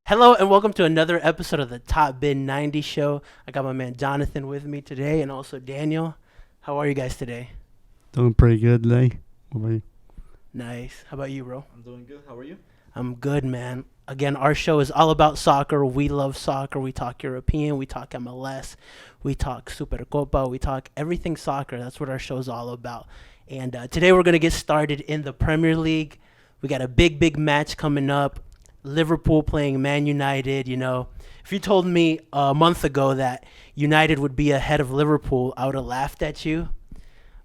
Hello and welcome to another episode of the Top Bin 90 show. I got my man Jonathan with me today and also Daniel. How are you guys today? Doing pretty good today. What about you? Nice. How about you, bro? I'm doing good. How are you? I'm good, man. Again, our show is all about soccer. We love soccer. We talk European. We talk MLS. We talk Supercopa. We talk everything soccer. That's what our show is all about. And today we're going to get started in the Premier League. We got a big match coming up. Liverpool playing Man United. You know, if you told me a month ago that United would be ahead of Liverpool, I would have laughed at you.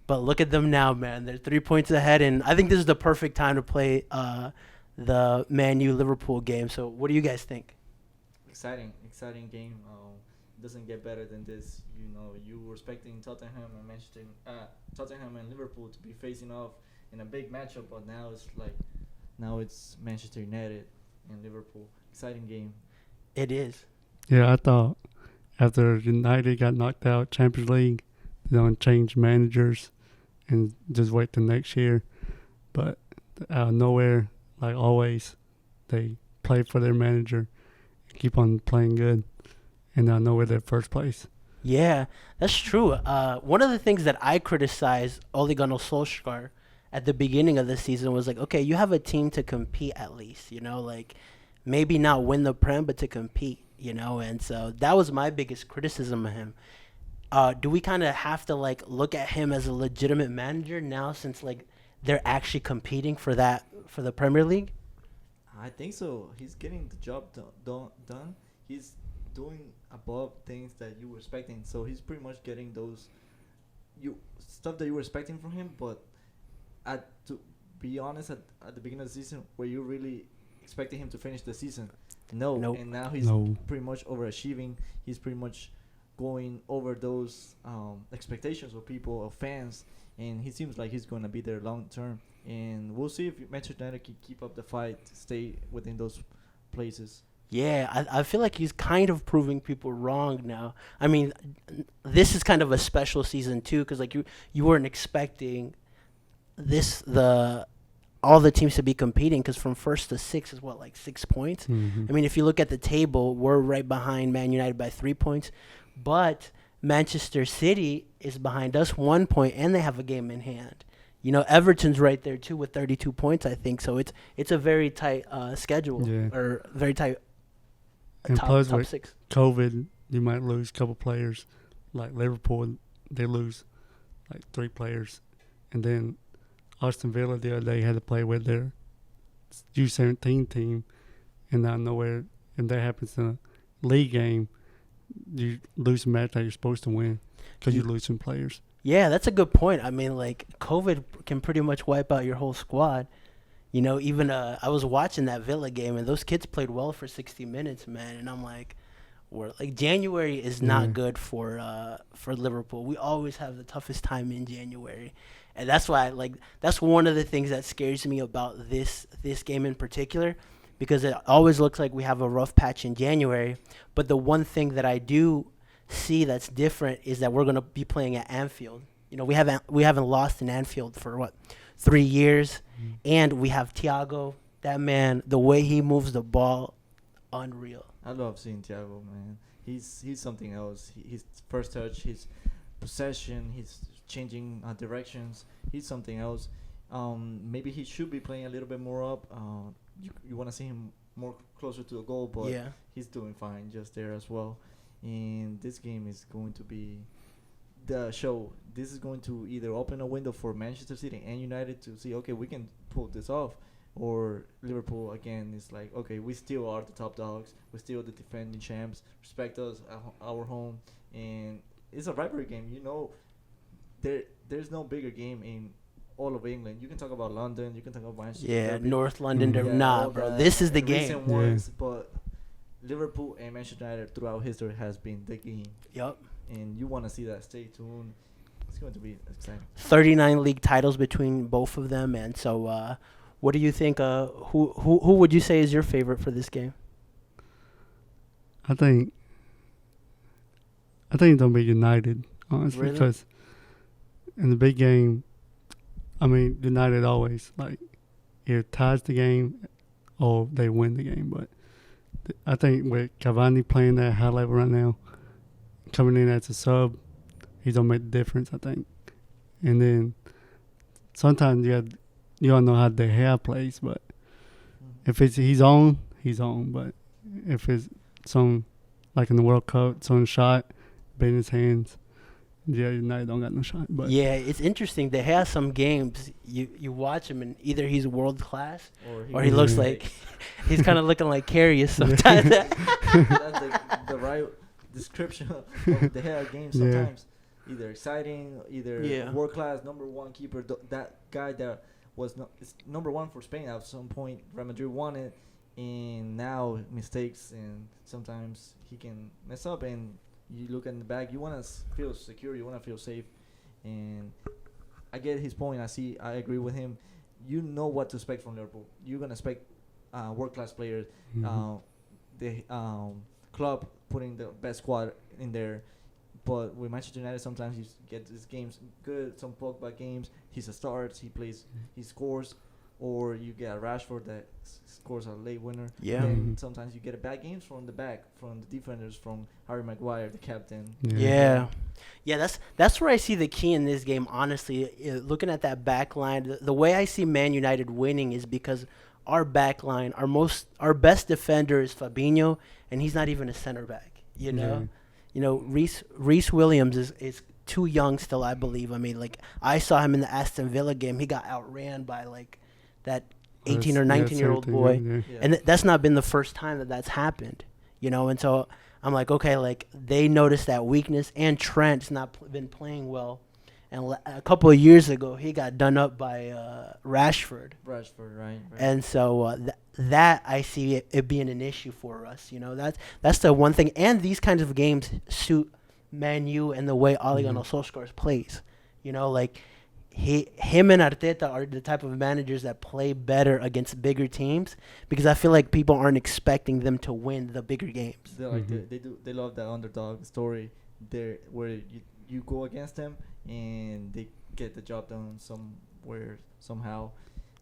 But look at them now, man. They're 3 points ahead, and I think this is the perfect time to play the Man U Liverpool game. So, what do you guys think? Exciting game. Doesn't get better than this. You know, you were expecting Tottenham and Liverpool to be facing off in a big matchup, but now it's Manchester United and Liverpool. Exciting game. It is. Yeah, I thought after United got knocked out Champions League, they're going to change managers and just wait till next year. But out of nowhere, like always, they play for their manager and keep on playing good. And out of nowhere, they're first place. Yeah, that's true. One of the things that I criticized Ole Gunnar Solskjaer at the beginning of the season was like, okay, you have a team to compete at least, you know, like maybe not win the Prem, but to compete, you know. And so that was my biggest criticism of him. Do we kind of have to like look at him as a legitimate manager now since like they're actually competing for the Premier League? I think so. He's getting the job done. He's doing above things that you were expecting. So he's pretty much getting those stuff that you were expecting from him. But to be honest, at the beginning of the season, were you really expecting him to finish the season? No. Nope. And now he's pretty much overachieving. He's pretty much going over those expectations of people, of fans, and he seems like he's going to be there long term. And we'll see if Manchester United can keep up the fight, stay within those places. Yeah, I feel like he's kind of proving people wrong now. I mean, this is kind of a special season too, because like you weren't expecting all the teams to be competing, because from first to sixth is what, like 6 points. Mm-hmm. I mean, if you look at the table, we're right behind Man United by 3 points, but Manchester City is behind us 1 point, and they have a game in hand. You know, Everton's right there too with 32 points, I think. So it's a very tight schedule, or very tight. And top plus with six. COVID, you might lose a couple players. Like Liverpool, they lose like 3 players. And then Aston Villa the other day had to play with their U17 team. And out of nowhere, and that happens in a league game, you lose a match that you're supposed to win because you lose some players. Yeah, that's a good point. I mean, like, COVID can pretty much wipe out your whole squad. You know, even I was watching that Villa game, and those kids played well for 60 minutes, man. And I'm like, January is not good for Liverpool. We always have the toughest time in January, and that's why that's one of the things that scares me about this game in particular, because it always looks like we have a rough patch in January. But the one thing that I do see that's different is that we're gonna be playing at Anfield. You know, we haven't lost in Anfield for 3 years, and we have Thiago. That man, the way he moves the ball, unreal. I love seeing Thiago, man. He's something else. His first touch, his possession, his changing directions. He's something else. Maybe he should be playing a little bit more up. You want to see him more closer to the goal, but Yeah. he's doing fine just there as well. And this game is going to be the show. This is going to either open a window for Manchester City and United to see, okay, we can pull this off, or Liverpool again is like, okay, we still are the top dogs, we're still the defending champs, respect us, our home. And it's a rivalry game. You know, there's no bigger game in all of England. You can talk about London, you can talk about Manchester. Yeah, North London, they're all not, bro. that This is the in game. recent ones, but Liverpool and Manchester United throughout history has been the game. Yep. And you want to see that. Stay tuned. It's going to be exciting. 39 league titles between both of them, and so what do you think? Who would you say is your favorite for this game? I think it's gonna be United, honestly, Really? because in the big game, I mean, United always like either ties the game or they win the game. But I think with Cavani playing at high level right now, coming in as a sub, he's gonna make the difference. I think. And then sometimes you don't know how De Gea plays, but if he's on, he's on. But if it's some like in the World Cup, some shot, in his hands, yeah, United don't got no shot. But yeah, it's interesting. They have some games you watch him and either he's world class or he looks like he's kind of looking like Karius sometimes. That's the right description of the Gea game sometimes. Either exciting, either world class, number one keeper. That guy that was number one for Spain at some point. Real Madrid won it, and now mistakes and sometimes he can mess up. And you look in the back, you want to feel secure, you want to feel safe, and I get his point. I agree with him. You know what to expect from Liverpool. You're gonna expect world class players. The club putting the best squad in there. But with Manchester United, sometimes you get these games good, some Pogba games. He starts, he plays, he scores, or you get a Rashford that scores a late winner. Yeah. And sometimes you get a bad games from the back, from the defenders, from Harry Maguire, the captain. Yeah. That's where I see the key in this game. Honestly, looking at that back line, the way I see Man United winning is because our back line, our best defender is Fabinho, and he's not even a center back. You know. Yeah. You know, Reece Williams is too young still, I believe. I mean, like, I saw him in the Aston Villa game. He got outran by, like, that 18 or 19-year-old boy. Yeah. And that's not been the first time that's happened, you know. And so I'm like, okay, like, they noticed that weakness. And Trent's not been playing well. And a couple of years ago, he got done up by Rashford. Rashford, right. And so that I see it being an issue for us. You know, that's the one thing. And these kinds of games suit Man U and the way Ole Gunnar Solskjaer plays. You know, like him and Arteta are the type of managers that play better against bigger teams because I feel like people aren't expecting them to win the bigger games. They're like they love that underdog story there where you go against them and they get the job done somewhere somehow.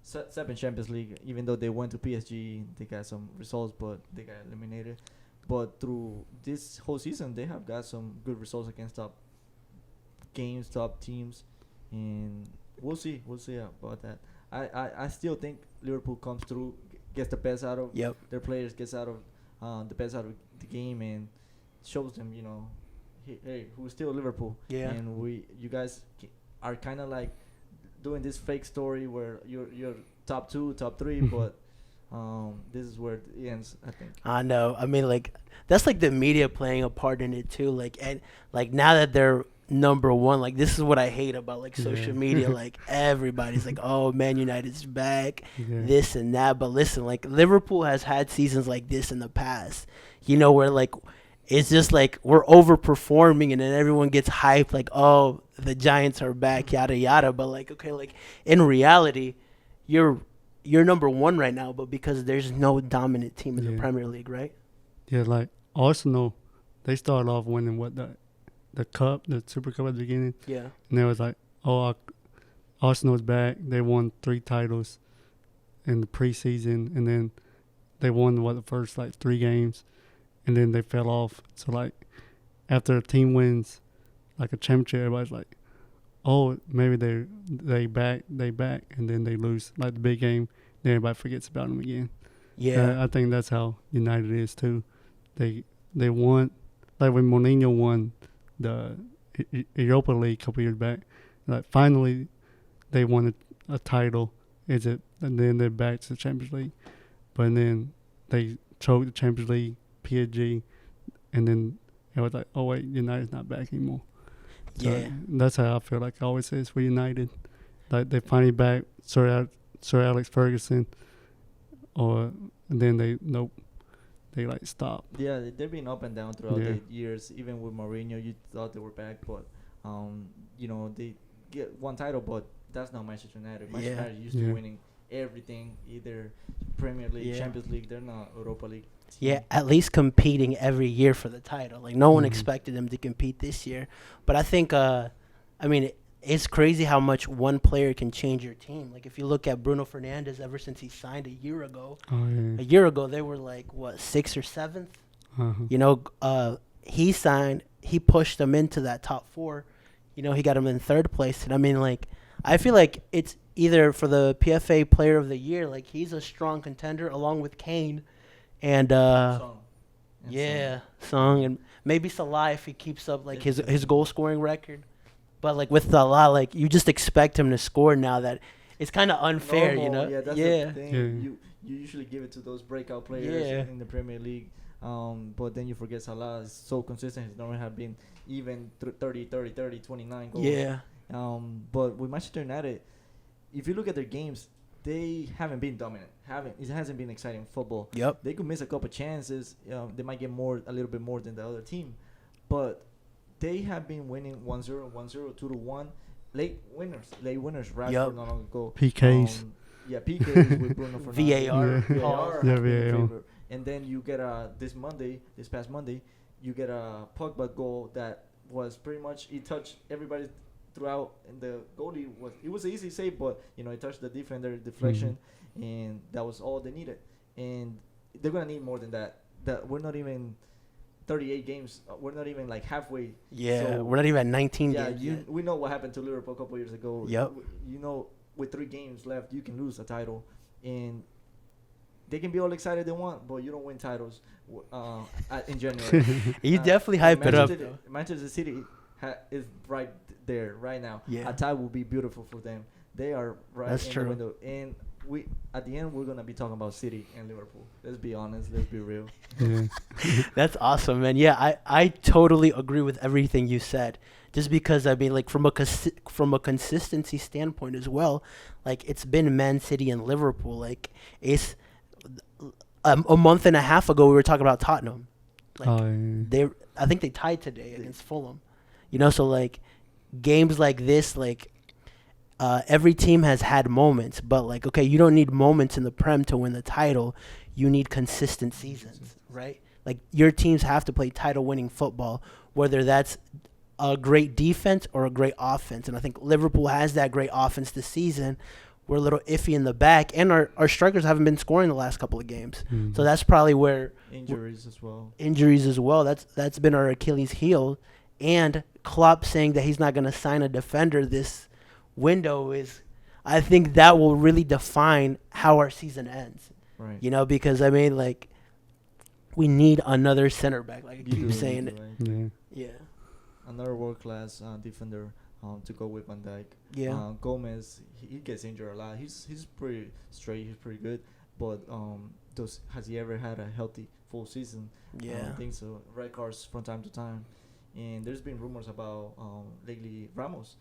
Seven Champions League, even though they went to PSG, they got some results, but they got eliminated. But through this whole season, they have got some good results against top games, top teams, and we'll see about that. I still think Liverpool comes through, gets the best out of their players, gets out of the best out of the game, and shows them, you know, hey, we're still Liverpool. Yeah. And you guys are kind of like doing this fake story where you're top 2, top 3, but this is where it ends, I think. I know. I mean, like, that's like the media playing a part in it too. Like, and like now that they're number one, like this is what I hate about like social media. Like everybody's like, "Oh, Man United's back," this and that. But listen, like Liverpool has had seasons like this in the past. You know, where like it's just like we're overperforming, and then everyone gets hyped, like, "Oh, the Giants are back," yada yada. But like, okay, like in reality, you're number one right now, but because there's no dominant team in the Premier League, right? Yeah, like Arsenal, they started off winning the cup, the Supercup at the beginning. Yeah. And they was like, oh, Arsenal's back. They won 3 titles in the preseason, and then they won the first like 3 games, and then they fell off. So like after a team wins like a championship, everybody's like, oh, maybe they back, and then they lose like the big game. Then everybody forgets about them again. Yeah, I think that's how United is too. They won, like when Mourinho won the Europa League a couple years back. Like finally, they won a title. And then they're back to the Champions League, but then they choked the Champions League, PSG, and then it was like, oh wait, United's not back anymore. So that's how I feel like I always say it's for United. Like they finally back Sir Alex Ferguson, and then they like stop. Yeah, they've been up and down throughout the years. Even with Mourinho, you thought they were back, but you know, they get one title, but that's not Manchester United. Manchester United used to winning everything, either Premier League, Champions League. They're not Europa League. Yeah, at least competing every year for the title. Like no one expected them to compete this year, but I think, I mean, it's crazy how much one player can change your team. Like if you look at Bruno Fernandes, ever since he signed Oh yeah. a year ago they were like what, sixth or seventh. Uh-huh. You know, he signed, he pushed them into that top four. You know, he got them in third place, and I mean, like, I feel like it's either for the PFA Player of the Year. Like he's a strong contender along with Kane, and Song. And yeah, Song, and maybe Salah if he keeps up like his goal scoring record. But like with Salah, like you just expect him to score now. That it's kind of unfair, you know. Yeah, that's yeah. the thing. Yeah. You usually give it to those breakout players Yeah. in the Premier League. But then you forget Salah is so consistent. He's normally have been even 30, 29 goals. Yeah. But with Manchester United, if you look at their games, they haven't been dominant. It hasn't been exciting football. Yep. They could miss a couple chances. They might get a little bit more than the other team, but they have been winning 1-0, 1-0, 2-1. Late winners. Rashford Yep. not long ago. PKs. Yeah, PKs with Bruno Fernandes. VAR. Yeah. VAR Yeah, has been in VAR. favor. And then you get this past Monday, you get a Pogba goal that was pretty much, he touched everybody throughout, and the goalie was an easy save, but you know, it touched the defender deflection, and that was all they needed. And they're gonna need more than that. That we're not even 38 games. We're not even like halfway. Yeah, So, we're not even at 19 yeah, games yet. we know what happened to Liverpool a couple years ago. Yep. You know, with 3 games left, you can lose a title, and they can be all excited they want, but you don't win titles in January. You definitely hype it up. Manchester City is right there right now. Yeah. A tie will be beautiful for them. They are right That's in true. the window, and we at the end we're gonna be talking about City and Liverpool. Let's be honest. Let's be real. Yeah. That's awesome, man. Yeah, I totally agree with everything you said. Just because I mean, like from a consistency standpoint as well, like it's been Man City and Liverpool. Like it's a month and a half ago we were talking about Tottenham. Like I think they tied today against Fulham. You know, so like games like this, like every team has had moments, but like okay, you don't need moments in the Prem to win the title. You need consistent seasons, right? Like your teams have to play title-winning football, whether that's a great defense or a great offense. And I think Liverpool has that great offense this season. We're a little iffy in the back, and our strikers haven't been scoring the last couple of games. So that's probably where Injuries as well. That's been our Achilles heel. And Klopp saying that he's not going to sign a defender this window is, I think that will really define how our season ends. Right. You know, because I mean, like, we need another center back. Like I keep saying it. Right. Yeah. Another world-class defender to go with Van Dijk. Yeah. Gomez, he gets injured a lot. He's pretty straight. He's pretty good. But has he ever had a healthy full season? Yeah. I don't think so. Red cards from time to time. And there's been rumors about lately Ramos.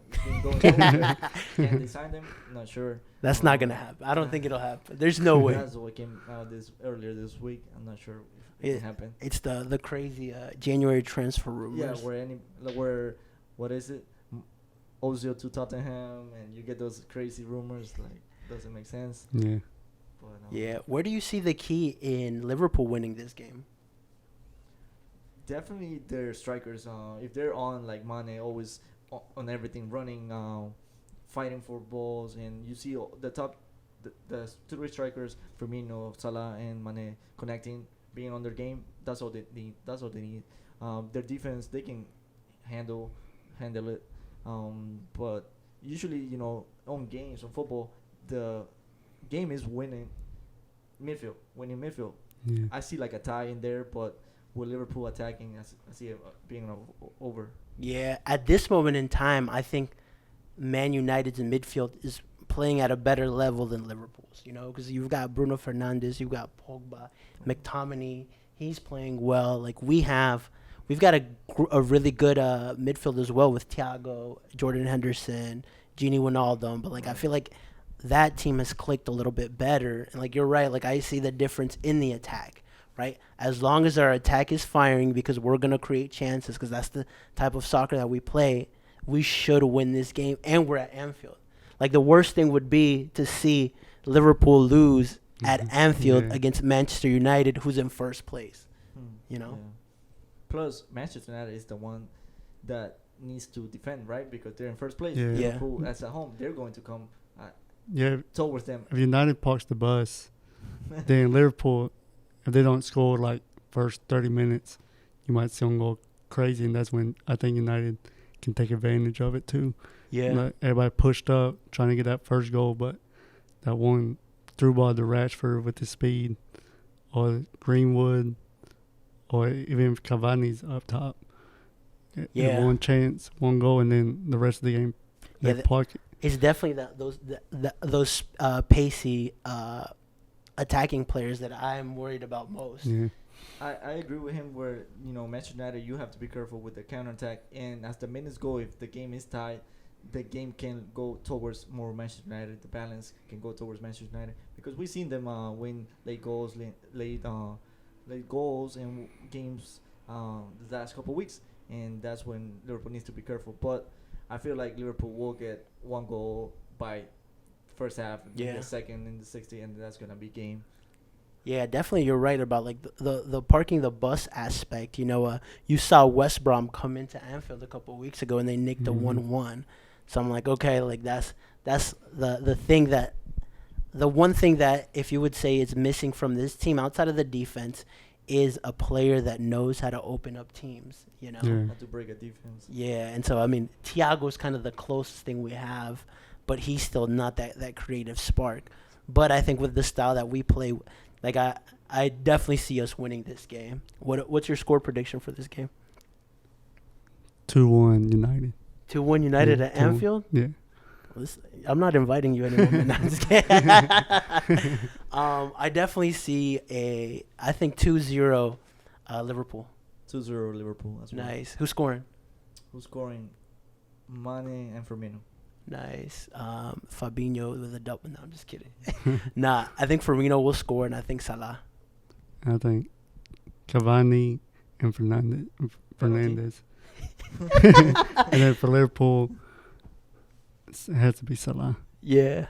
He's been going nowhere. Can they sign him? Not sure. That's not going to happen. I don't think it'll happen. There's no way. That's what came out earlier this week. I'm not sure if it can happen. It's the crazy January transfer rumors. Yeah, what is it? Ozil to Tottenham, and you get those crazy rumors. Like, doesn't make sense. Yeah. But, Yeah. Where do you see the key in Liverpool winning this game? Definitely their strikers. If they're on, like Mane, always on everything, running, fighting for balls, and you see the 3 strikers, Firmino, Salah, and Mane connecting, being on their game. That's all they need. Their defense, they can handle it. But usually, you know, on games, on football, the game is winning midfield. Yeah. I see like a tie in there, but with Liverpool attacking, I see it being over. Yeah, at this moment in time, I think Man United's midfield is playing at a better level than Liverpool's, you know, because you've got Bruno Fernandes, you've got Pogba, McTominay, he's playing well. Like we've got a really good midfield as well with Thiago, Jordan Henderson, Gini Wijnaldum, but like I feel like that team has clicked a little bit better. And like you're right, like I see the difference in the attack. Right? As long as our attack is firing because we're going to create chances because that's the type of soccer that we play, we should win this game. And we're at Anfield. Like the worst thing would be to see Liverpool lose at Anfield against Manchester United, who's in first place. You know? Yeah. Plus, Manchester United is the one that needs to defend, right? Because they're in first place. Yeah. Yeah. Liverpool, as at home, they're going to come Yeah, towards them. if United parks the bus, then Liverpool, if they don't score like first 30 minutes, you might see them go crazy, and that's when I think United can take advantage of it too. Yeah. Like everybody pushed up trying to get that first goal, but that one through ball to Rashford with the speed, or Greenwood, or even if Cavani's up top. Yeah. One chance, one goal, and then the rest of the game they Yeah, park it. It's definitely those pacey attacking players that I'm worried about most. Yeah. I agree with him where, Manchester United, you have to be careful with the counterattack. And as the minutes go, if the game is tied, the game can go towards more Manchester United. The balance can go towards Manchester United. Because we've seen them win late goals in games the last couple of weeks. And that's when Liverpool needs to be careful. But I feel like Liverpool will get one goal by first half, Yeah. the second in the 60, and that's going to be game. Yeah, definitely. You're right about like the parking the bus aspect. You saw West Brom come into Anfield a couple of weeks ago and they nicked a 1-1. So I'm like, okay, like that's the thing that the one thing that if you would say is missing from this team outside of the defense is a player that knows how to open up teams. Yeah. Not to break a defense. Yeah, and so I mean, Thiago's kind of the closest thing we have, but he's still not that creative spark. But I think with the style that we play, like I definitely see us winning this game. What's your score prediction for this game? 2-1 United. 2-1 United Yeah, at 2-1. Anfield? Yeah. I'm not inviting you anymore. Man. I'm just kidding. I definitely see I think 2-0 Liverpool. 2-0 Liverpool as well. Nice. Who's scoring? Who's scoring? Mane and Firmino. Nice. Fabinho with a double. No, I'm just kidding. Nah, I think Firmino will score, and I think Salah. I think Cavani and Fernandez. And then for Liverpool, it has to be Salah. Yeah.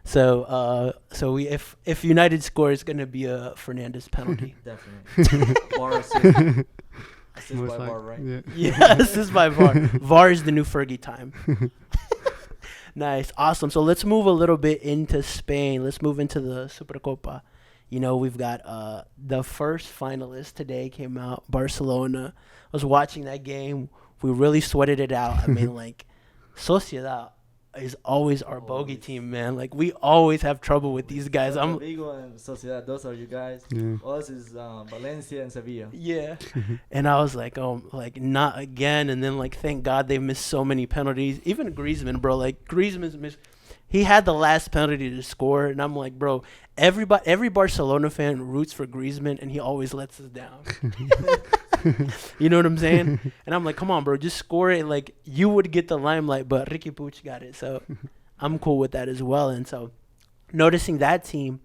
So if United score, it's gonna be a Fernandez penalty. Definitely. VAR assist. Assist Most by like- VAR, right? Yeah. Yeah, this is by VAR. VAR is the new Fergie time. Nice, awesome. So let's move a little bit into Spain. Let's move into the Supercopa. We've got the first finalist today came out, Barcelona. I was watching that game. We really sweated it out. I mean, like, Sociedad is always our bogey Always. team, man. Like, we always have trouble with these guys. Vigo and Sociedad, those are you guys. Yeah. Us is Valencia and Sevilla. Yeah. And I was like, oh, like, not again. And then, like, thank God they missed so many penalties. Even Griezmann, bro. Like, Griezmann's missed. He had the last penalty to score. And I'm like, bro, every Barcelona fan roots for Griezmann, and he always lets us down. You know what I'm saying? And I'm like, come on, bro, just score it. Like, you would get the limelight, but Ricky Puig got it. So I'm cool with that as well. And so noticing that team,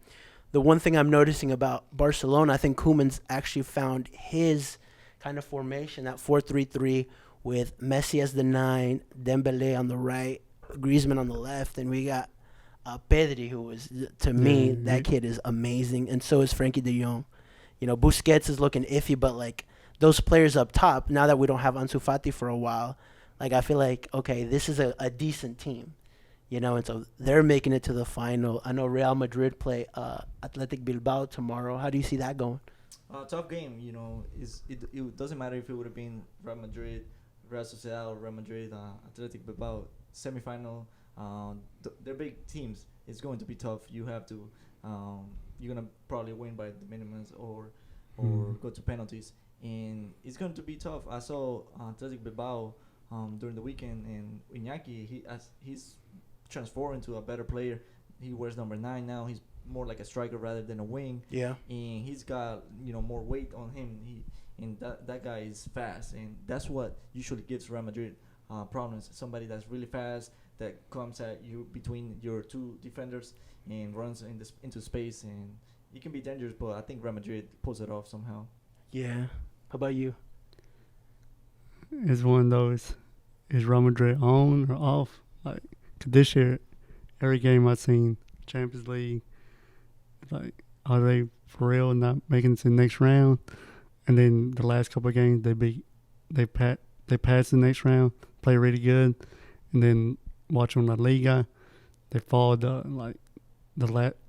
the one thing I'm noticing about Barcelona, I think Koeman's actually found his kind of formation, that 4-3-3 with Messi as the 9, Dembele on the right, Griezmann on the left, and we got Pedri, who is, to me, that kid is amazing, and so is Frankie de Jong. Busquets is looking iffy, but, like, those players up top, now that we don't have Ansu Fati for a while, like, I feel like, okay, this is a decent team, and so they're making it to the final. I know Real Madrid play Athletic Bilbao tomorrow. How do you see that going? Tough game, it doesn't matter if it would have been Real Madrid, Real Sociedad, or Real Madrid, Athletic Bilbao, semifinal. They're big teams. It's going to be tough. You have to, you're gonna probably win by the minimums or go to penalties, and it's going to be tough. I saw Athletic Bilbao during the weekend, and Iñaki, he's transformed into a better player. He wears number 9 now. He's more like a striker rather than a wing. Yeah. And he's got more weight on him. And that guy is fast, and that's what usually gives Real Madrid problems. Somebody that's really fast that comes at you between your two defenders and runs into space, and it can be dangerous. But I think Real Madrid pulls it off somehow. Yeah. How about you? It's one of those, is Real Madrid on or off? Like, 'cause this year, every game I've seen, Champions League, like, are they for real not making it to the next round? And then the last couple of games, they they pass the next round, play really good, and then watch on La Liga, they fall the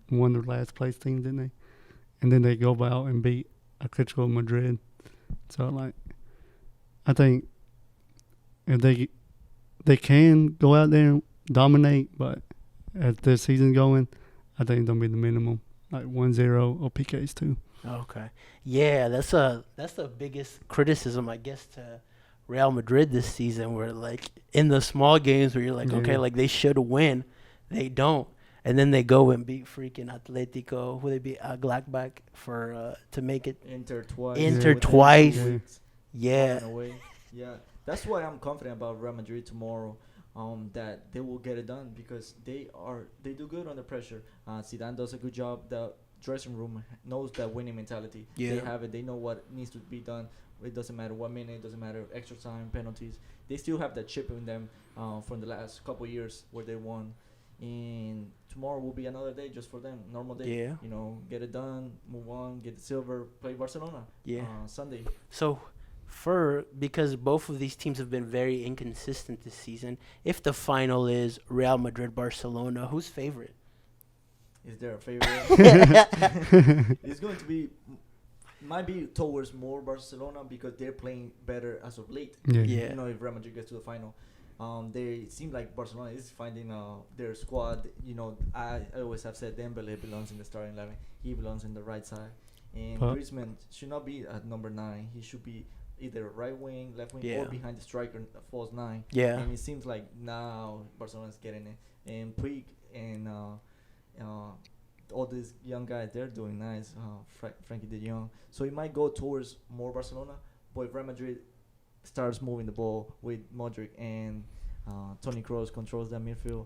one of the last place teams, didn't they? And then they go out and beat Atletico Madrid. So like, I think if they can go out there and dominate, but as the season's going, I think it'll be the minimum, like 1-0 or PKs too. Okay. Yeah, that's the biggest criticism, I guess, to Real Madrid this season, where like in the small games where you're like, okay, like they should win, they don't, and then they go and beat freaking Atletico, who they beat Gladbach for to make it. Inter twice. Inter twice. Yeah. Yeah. Yeah. That's why I'm confident about Real Madrid tomorrow. That they will get it done because they do good under pressure. Zidane does a good job. The dressing room knows that winning mentality. Yeah. They have it. They know what needs to be done. It doesn't matter what minute. It doesn't matter extra time, penalties. They still have that chip in them from the last couple of years where they won. And tomorrow will be another day just for them. Normal day. Yeah. You know, get it done, move on, get the silver, play Barcelona. Yeah. Sunday. So, because both of these teams have been very inconsistent this season, if the final is Real Madrid Barcelona, who's favorite? Is there a favorite? It's going to be might be towards more Barcelona because they're playing better as of late. Yeah. You know, if Real Madrid gets to the final, they seem like Barcelona is finding their squad. You know, I always have said Dembele belongs in the starting 11. He belongs in the right side, and Griezmann should not be at number 9. He should be either right wing, left wing, or behind the striker, false 9. Yeah. And it seems like now Barcelona's getting it, and Puig and all these young guys, they're doing nice. Frankie de Jong. So it might go towards more Barcelona, but if Real Madrid starts moving the ball with Modric and Toni Kroos controls that midfield,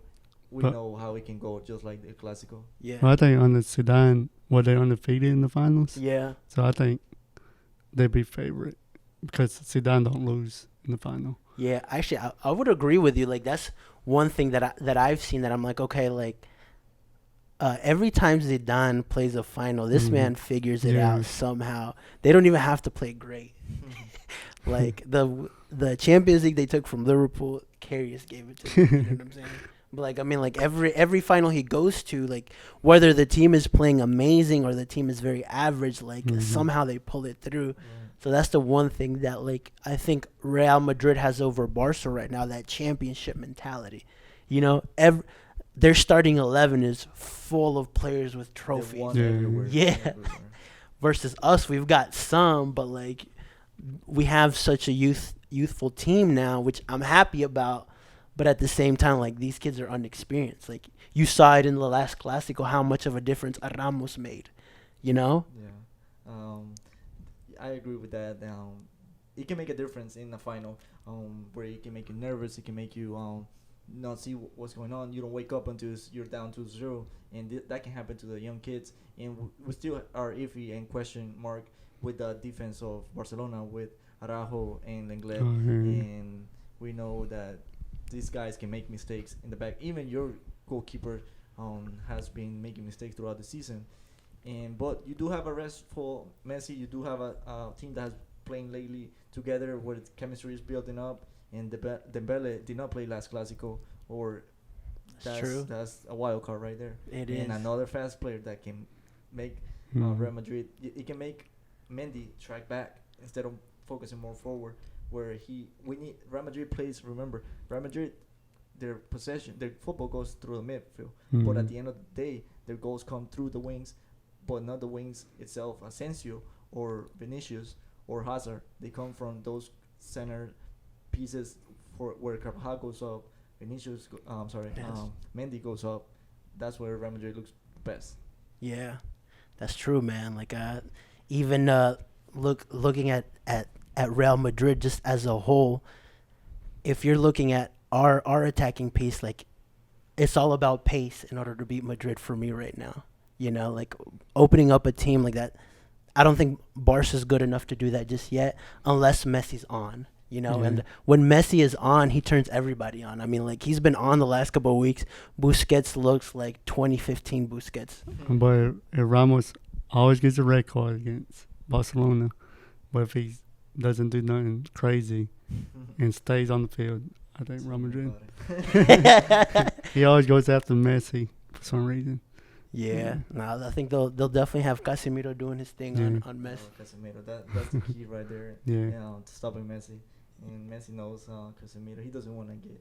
we know how it can go, just like the Clásico. Yeah. Well, I think on the Zidane, they're undefeated in the finals. Yeah. So I think they'd be favorite because Zidane don't lose in the final. Yeah, actually, I would agree with you. Like, that's one thing that I've seen that I'm like, okay, like, every time Zidane plays a final, this man figures it out somehow. They don't even have to play great. Like, the Champions League they took from Liverpool, Karius gave it to them. You know what I'm saying? But, like, I mean, like, every final he goes to, like, whether the team is playing amazing or the team is very average, like, somehow they pull it through. So that's the one thing that, like, I think Real Madrid has over Barca right now, that championship mentality. You know, their starting 11 is full of players with trophies. Yeah. Versus us, we've got some, but, like, we have such a youthful team now, which I'm happy about. But at the same time, like, these kids are unexperienced. Like, you saw it in the last Clásico how much of a difference Ramos made, you know? Yeah. I agree with that. It can make a difference in the final, where it can make you nervous. It can make you not see what's going on. You don't wake up until you're down 2-0, and that can happen to the young kids. And we still are iffy and question mark with the defense of Barcelona with Araujo and Lenglet, and we know that these guys can make mistakes in the back. Even your goalkeeper has been making mistakes throughout the season. But you do have a restful Messi. You do have a team that has playing lately together where the chemistry is building up. And Dembele did not play last Clásico, or that's true. That's a wild card right there. It is. And another fast player that can make Real Madrid. It can make Mendy track back instead of focusing more forward. Where Real Madrid plays. Remember, Real Madrid, their possession, their football goes through the midfield. But at the end of the day, their goals come through the wings, but not the wings itself. Asensio or Vinicius or Hazard, they come from those center pieces for where Carvajal goes up, Vinicius, Mendy goes up. That's where Real Madrid looks best. Yeah, that's true, man. Like, even looking at Real Madrid just as a whole, if you're looking at our attacking pace, like, it's all about pace in order to beat Madrid for me right now. You know, like, opening up a team like that, I don't think Barca's good enough to do that just yet unless Messi's on. You know, and when Messi is on, he turns everybody on. I mean, like, he's been on the last couple of weeks. Busquets looks like 2015 Busquets. But Ramos always gets a red card against Barcelona. But if he doesn't do nothing crazy and stays on the field, I think Real Madrid. He always goes after Messi for some reason. Yeah, no, I think they'll definitely have Casemiro doing his thing on Messi. Casemiro, that's the key right there. Yeah. Stopping Messi, and Messi knows Casemiro. He doesn't want to get.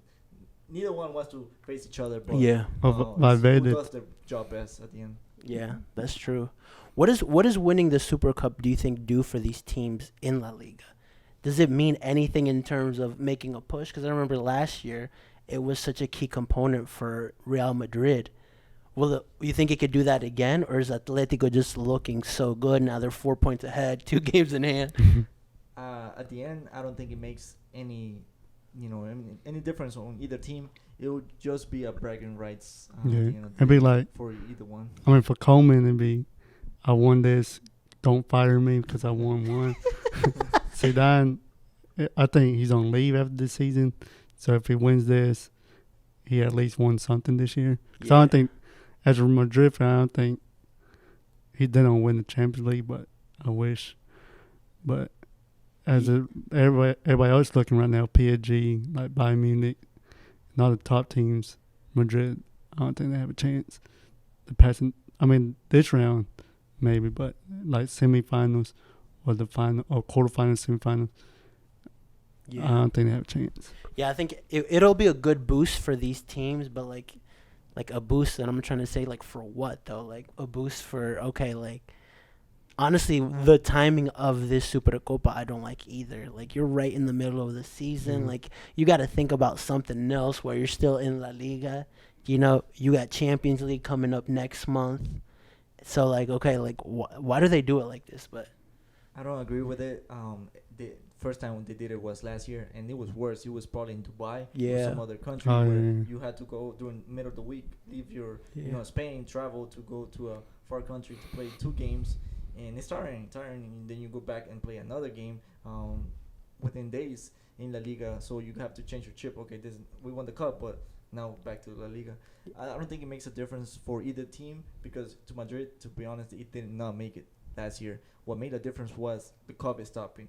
Neither one wants to face each other. But, Yeah. who Valverde. does their job best at the end. Yeah, that's true. What is winning the Super Cup, do you think, do for these teams in La Liga? Does it mean anything in terms of making a push? Because I remember last year it was such a key component for Real Madrid. You think it could do that again, or is Atletico just looking so good now? They're 4 points ahead, 2 games in hand. At the end, I don't think it makes any difference on either team. It would just be a bragging rights. It'd be like for either one. I mean, for Coleman, it'd be, I won this. Don't fire me because I won one. Zidane, I think he's on leave after this season. So if he wins this, he at least won something this year. Because I don't think, as a Madrid fan, I don't think they don't win the Champions League, but I wish. But as everybody else looking right now, PSG, like Bayern Munich, not the top teams, Madrid, I don't think they have a chance. This round, maybe, but like semifinals or the final or quarterfinals, semifinals, I don't think they have a chance. Yeah, I think it'll be a good boost for these teams, but like a boost, and I'm trying to say, like, for what though? Like a boost for, okay, like, honestly, the timing of this Supercopa I don't like either. Like, you're right in the middle of the season. Like, you got to think about something else where you're still in La Liga. You know, you got Champions League coming up next month. So, like, okay, like, why do they do it like this? But I don't agree with it. The first time when they did it was last year, and it was worse. It was probably in Dubai or some other country where you had to go during the middle of the week, leave your, Spain, travel to go to a far country to play 2 games. And it's tiring, and then you go back and play another game within days in La Liga. So you have to change your chip. Okay, we won the cup, but now back to La Liga. I don't think it makes a difference for either team because to Madrid, to be honest, it did not make it last year. What made a difference was the COVID stopping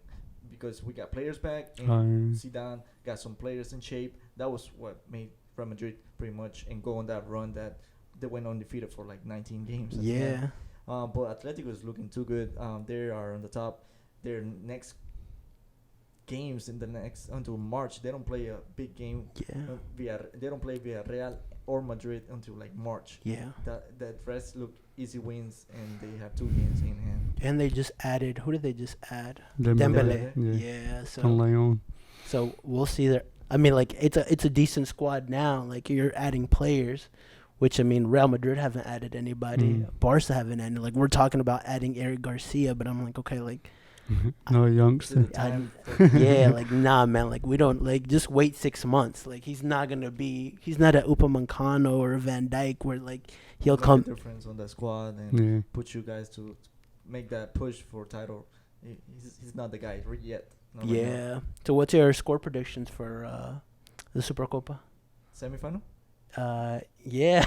because we got players back and Zidane got some players in shape. That was what made Real Madrid pretty much and go on that run that they went undefeated for like 19 games. Yeah. But Atletico is looking too good. They are on the top. Their next games until March. They don't play a big game. Yeah. They don't play Villarreal or Madrid until like March. Yeah. That rest look easy wins, and they have 2 games in hand. And they just added. Who did they just add? Dembele. Yeah. So we'll see there. I mean, like, it's a decent squad now. Like, you're adding players. Which, I mean, Real Madrid haven't added anybody. Barca haven't added. Like, we're talking about adding Eric Garcia, but I'm like, okay, like. No youngster. Yeah, like, nah, man. Like, we don't, like, just wait 6 months. Like, he's not a Upamecano or a Van Dijk where, like, he'll come. Make a difference on the squad and put you guys to make that push for title. He's not the guy yet. Yeah. Right. So, what's your score predictions for the Supercopa? Semifinal? Yeah.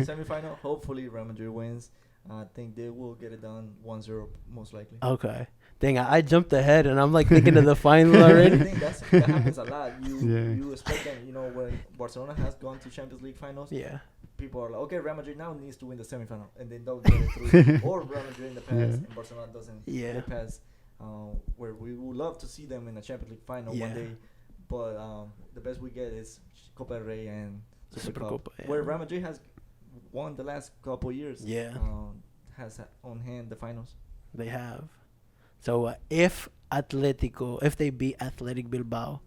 Semifinal. Hopefully, Real Madrid wins. I think they will get it done 1-0 most likely. Okay. Dang, I jumped ahead and I'm like thinking of the final already. I think that happens a lot. You expect them. When Barcelona has gone to Champions League finals. Yeah. People are like, okay, Real Madrid now needs to win the semifinal, and then they'll get it through. Or Real Madrid in the past, and Barcelona doesn't get it past. Where we would love to see them in a Champions League final one day, but the best we get is Copa del Rey and Supercopa, where Real Madrid has won the last couple years. Yeah, has on hand the finals. They have. So if they beat Athletic Bilbao,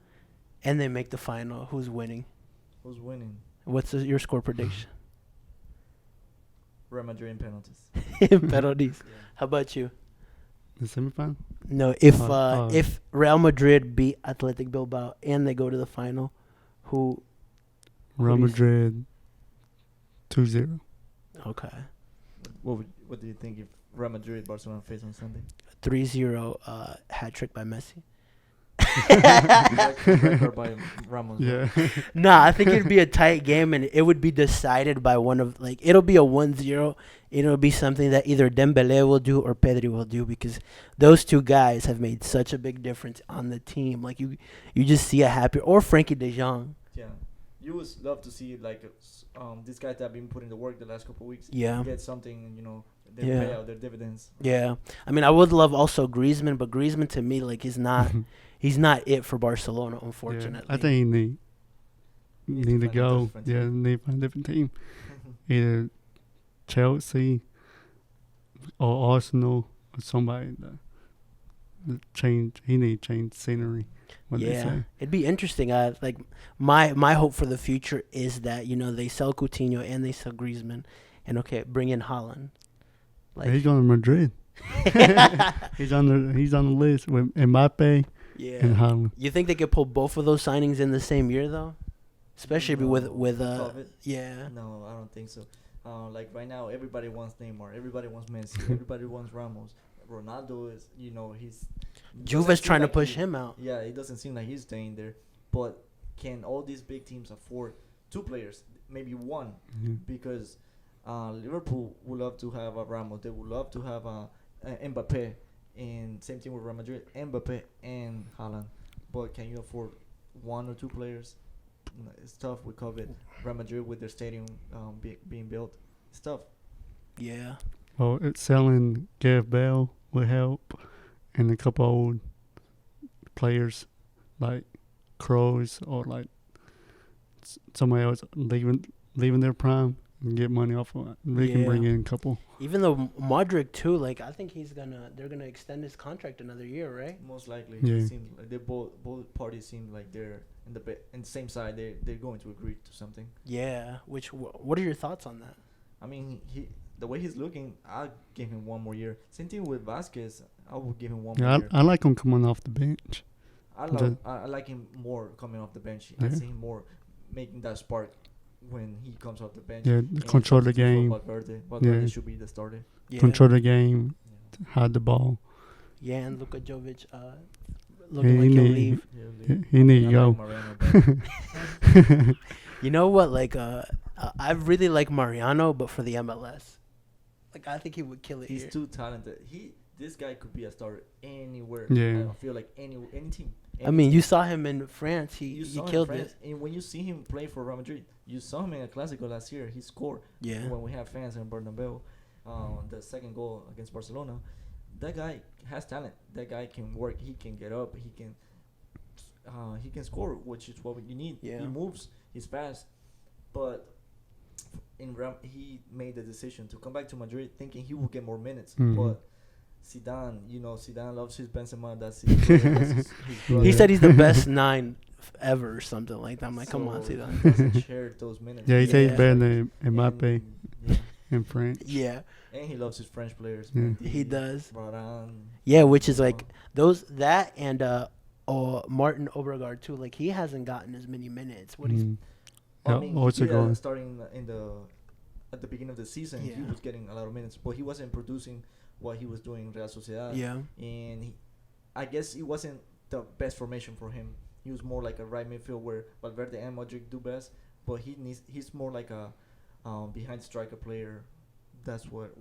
and they make the final, who's winning? Who's winning? What's your score prediction? Real Madrid in penalties. Penalties. Yeah. How about you? The semifinal? No, if Real Madrid beat Athletic Bilbao and they go to the final, who? Real Madrid 2-0. Okay. What do you think if Real Madrid Barcelona face on Sunday? 3-0 hat trick by Messi. Red card by Ramos. Yeah. Nah, I think it'd be a tight game, and it would be decided by one of like it'll be a 1-0. It'll be something that either Dembele will do or Pedri will do because those two guys have made such a big difference on the team. Like you just see a happy or Frankie De Jong. Yeah, you would love to see like these guys that have been putting the work the last couple of weeks. Yeah. Get something, they Yeah. pay out their dividends. Yeah, I mean, I would love also Griezmann, but Griezmann to me, like, he's not it for Barcelona, unfortunately. Yeah, I think he need to find a go. different Yeah, team. need to find a different team. Either Chelsea or Arsenal or somebody that change. He need to change scenery. What they Yeah, say. it'd be interesting. Like my hope for the future is that they sell Coutinho and they sell Griezmann, and bring in Haaland. Yeah, he's going to Madrid. He's on the list with Mbappe Yeah. and Haaland. You think they could pull both of those signings in the same year though? Especially with COVID? yeah. No, I don't think so. Like right now, everybody wants Neymar, everybody wants Messi, everybody wants Ramos. Ronaldo is, he's. Juve's doesn't seem trying to like push he- him out. Yeah, it doesn't seem like he's staying there. But can all these big teams afford two players, maybe one? Mhm. Because Liverpool would love to have a Ramos. They would love to have a Mbappe, and same thing with Real Madrid, Mbappe and Haaland. But can you afford one or two players? No, it's tough with COVID. Real Madrid with their stadium being built, it's tough. Yeah. Well, it's selling Gareth Bale will help, and a couple old players like Kroos or like somebody else leaving their prime and get money off of it. They can bring Yeah. in a couple. Even though Modric too, like I think they're gonna extend his contract another year, right? Most likely, Yeah. it seems like they both parties seem like they're in the same side. They're going to agree to something. Yeah. What are your thoughts on that? I mean, the way he's looking, I'll give him one more year. Same thing with Vasquez. I will give him one more Yeah, year. I like him coming off the bench. I like him more coming off the bench. I Yeah. see him more making that spark when he comes off the bench. Yeah, And control the substitute game. for Valverde Yeah. should be the starter. Yeah. Control the game, Yeah. hide the ball. Yeah, and Luka Jovic, Yeah, looking like he he'll need- leave. He need to I go. like Mariano better. You know what? Like, I really like Mariano, but for the MLS, like I think he would kill it He's here. too talented. This guy could be a starter anywhere. Yeah. I feel like any team. I mean, you saw him in France. You He saw him killed in France, it. and when you see him play for Real Madrid, you saw him in a Clásico last year. He scored. Yeah. When we have fans in Bernabeu, the second goal against Barcelona, that guy has talent. That guy can work. He can get up. He can score, which is what you need. Yeah. He moves. He's fast, but he made the decision to come back to Madrid, thinking he would get more minutes. Mhm. But Zidane loves his Benzema. That's his brother. He said he's the best 9 ever or something like that. I'm like, come on, So Zidane. he doesn't share those minutes. Yeah, he said Yeah. he's better than Mbappe And, yeah. in France. Yeah, And he loves his French players. Yeah. Mendy, he does. Varane. Yeah, which is like that and Martin Obergaard too. Like he hasn't gotten as many minutes. What he's Mm. I Yeah, mean, also he, going. starting at the beginning of the season, he Yeah. was getting a lot of minutes, but he wasn't producing what he was doing in Real Sociedad. yeah. And I guess it wasn't the best formation for him. He was more like a right midfield where Valverde and Modric do best, but he's more like a behind striker player. That's what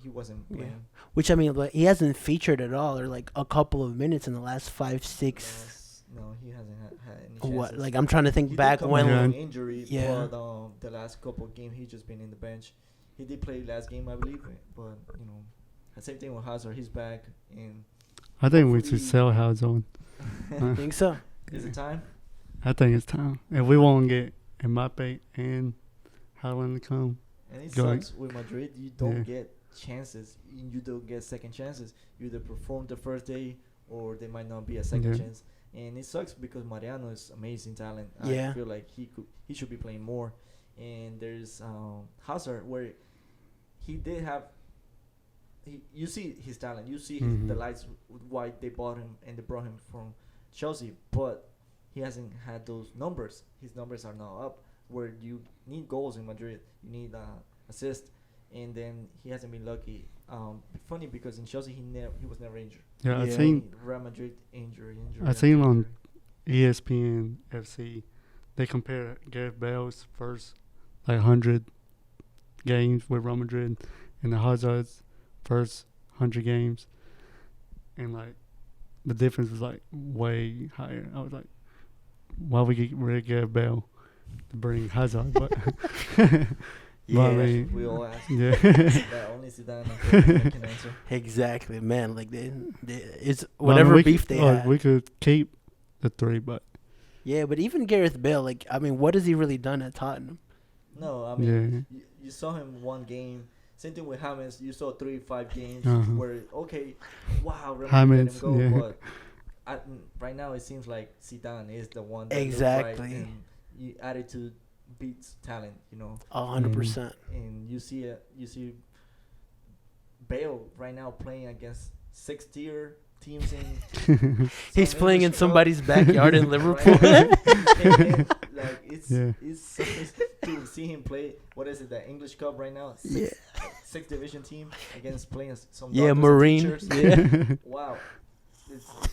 he wasn't Yeah. playing. Which I mean, like he hasn't featured at all, or like a couple of minutes in the last 5, 6. No, he hasn't had any chances. What? Like I'm trying to think He back did come when. back Yeah. from injury, Yeah. but the last couple of games he's just been in the bench. He did play last game, I believe, but the same thing with Hazard. He's back, and I think we should hopefully- sell Household. I think so. is it time? I think it's time. If we want to get Mbappe and Haaland to come, And it Go sucks with Madrid. You don't Yeah. get chances. You don't get second chances. You either perform the first day, or there might not be a second Yeah. chance. And it sucks because Mariano is amazing talent. Yeah. I feel like he should be playing more. And there's Hazard where he did have. You see his talent. You see Mhm. the lights why they bought him and they brought him from Chelsea, but he hasn't had those numbers. His numbers are now up. Where you need goals in Madrid, you need assist, and then he hasn't been lucky. Funny because in Chelsea he was never injured. Yeah, I Yeah. seen Real Madrid injury. I seen on ESPN FC they compare Gareth Bale's first like 100 games with Real Madrid and the Hazard's first 100 games, and like the difference was like way higher. I was like, why we get rid of Gareth Bale to bring Hazard? But Yeah, I mean, we all ask. yeah. That only Zidane can answer. exactly, man. Like it's Well, I whatever mean, beef they have. we could keep the 3, but Yeah, but even Gareth Bale, like, I mean, what has he really done at Tottenham? No, I mean, you saw him one game. Same thing with James. You saw 3-5 games where, okay, wow, Real Madrid let him go. yeah. But right now, it seems like Zidane is the one that Exactly. looks right, and attitude beats talent, 100%. And you see Bale right now playing against 6th-tier teams in. He's some playing in English club. somebody's backyard in Liverpool. And, like it's something to see him play. What is it? The English Cup right now. Yeah. Sixth division team against playing some. Yeah, doctors and Marine. teachers. Yeah. Wow,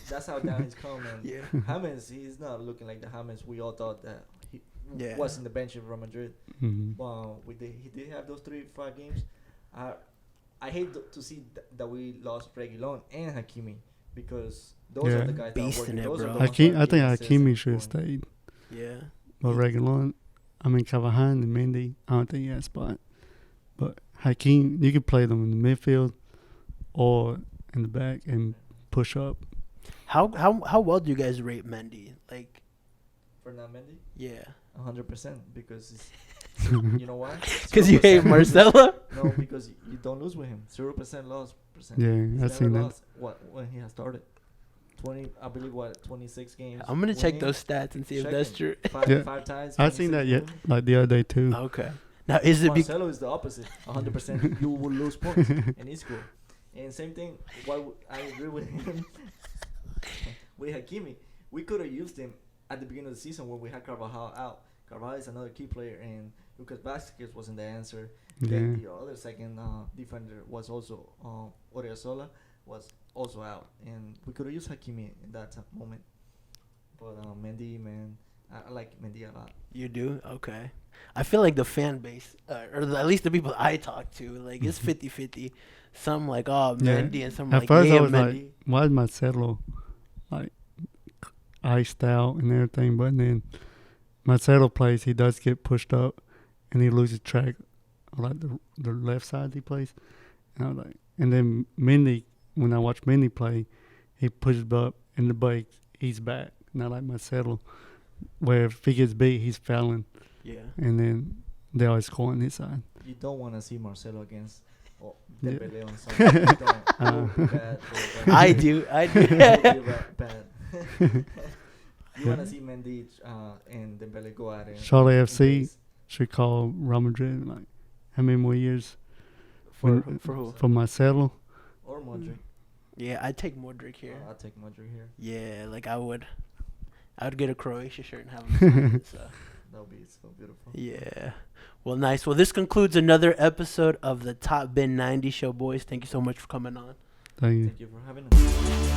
that's how down he's come. And Yeah. James, he's not looking like the James we all thought that he Yeah. was in the bench of Real Madrid. Mhm. He did have those 3-5 games. I hate to see that we lost Reguilon and Hakimi because those Yeah. are the guys Beast that are in working. it, Those are bro. the ones Hakim, that I are think giving assists Hakimi and should have scoring. stayed. Yeah. But Reguilon, I mean Cavahan and Mendy, I don't think he has a spot. But Hakim, you could play them in the midfield or in the back and push up. How well do you guys rate Mendy? Like, Fernand Mendy, yeah. 100% because you know why? Because you hate 0%. Marcelo? No, because you don't lose with him. 0% loss percent. Yeah, He's I've never seen that. lost when he has started. 26 games. I'm going to check winning, those stats and see if Check that's it. true. Yeah. 5 times. I seen 26 that yet, winning. like the other day too. Okay. Now, is it Marcelo is the opposite. 100% you will lose points and he's cool. And same thing, I agree with him. With Hakimi, we could have used him at the beginning of the season when we had Carvajal out. Carvajal is another key player, and Lucas Vázquez wasn't the answer. Then the other second defender was also Oriozola was also out, and we could have used Hakimi in that moment. But Mendy, man, I like Mendy a lot. You do? Okay. I feel like the fan base, or at least the people I talk to, like, it's 50-50. Some like, oh, Yeah. Mendy, and some At like, first yeah, I was Mendy. like, why is Marcelo like iced out and everything? But then Marcelo plays, he does get pushed up and he loses track of like the left side he plays. And I was like, and then Mendy, when I watch Mendy play, he pushes up in the break, he's back. Not like Marcelo, where if he gets beat, he's fouling. Yeah. And then they always score on his side. You don't want to see Marcelo against Yeah. Dembele on Sunday. You don't. It would be bad for I do. It would be bad. You want Yeah. to see Mendy and Dembele go at it. Charlotte in FC pace. should call Real Madrid like how many more years For when- who? for Marcelo? Or Modric. Yeah, I'd take Modric here. I'll take Modric here. Yeah, like I would get a Croatia shirt and have him sign it, so. That would be so beautiful. Yeah. Well, nice. Well, this concludes another episode of the Top Bin 90 show, boys. Thank you so much for coming on. Thank you. Thank you for having us.